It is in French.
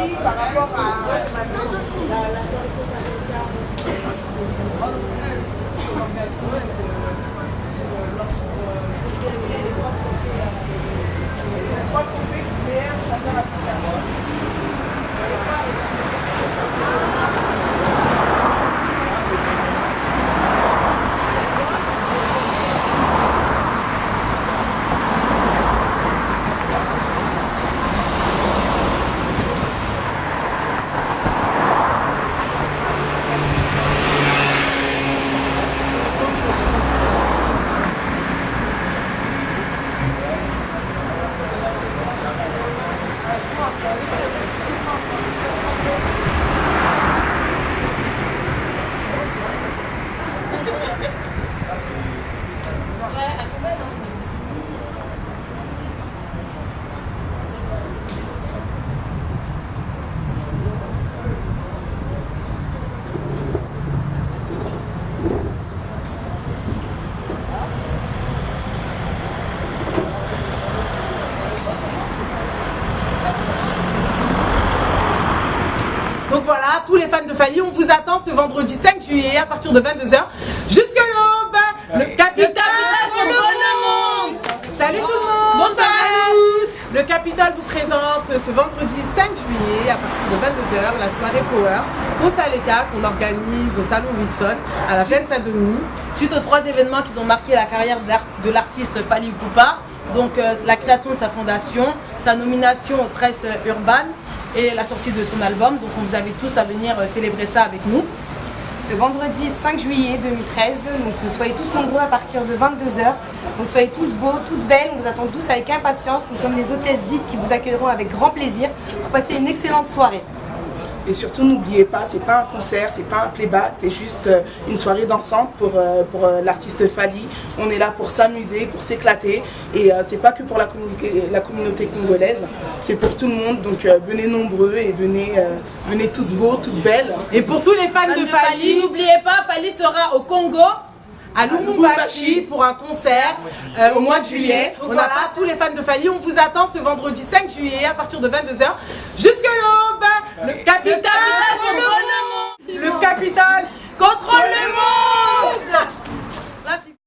dit par rapport à... Donc voilà, tous les fans de Fally, on vous attend ce vendredi 5 juillet à partir de 22 h jusque l'aube. Le Capitole pour tout le monde. Salut tout le monde. Bonsoir à tous. Le Capitole vous présente ce vendredi 5 juillet à partir de 22 h la soirée Power Consaleka qu'on organise au Salon Wilson à la Plaine Saint-Denis. Suite aux 3 événements qui ont marqué la carrière de l'artiste Fally Ipupa, donc la création de sa fondation, sa nomination aux presses urbaines et la sortie de son album. Donc on vous invite tous à venir célébrer ça avec nous. Ce vendredi 5 juillet 2013, donc soyez tous nombreux à partir de 22 h. Donc soyez tous beaux, toutes belles, on vous attend tous avec impatience. Nous sommes les hôtesses VIP qui vous accueilleront avec grand plaisir pour passer une excellente soirée. Et surtout, n'oubliez pas, c'est pas un concert, c'est pas un playback, c'est juste une soirée dansante pour l'artiste Fally. On est là pour s'amuser, pour s'éclater. Et c'est pas que pour la communauté congolaise, c'est pour tout le monde. Donc venez nombreux et venez tous beaux, toutes belles. Et pour tous les fans de Fally, n'oubliez pas, Fally sera au Congo, à Lubumbashi pour un concert au mois de juillet. Voilà, tous les fans de Fally, on vous attend ce vendredi 5 juillet à partir de 22 h jusque l'aube. Le Capitole pour tout le monde. Le Capitole contre le monde.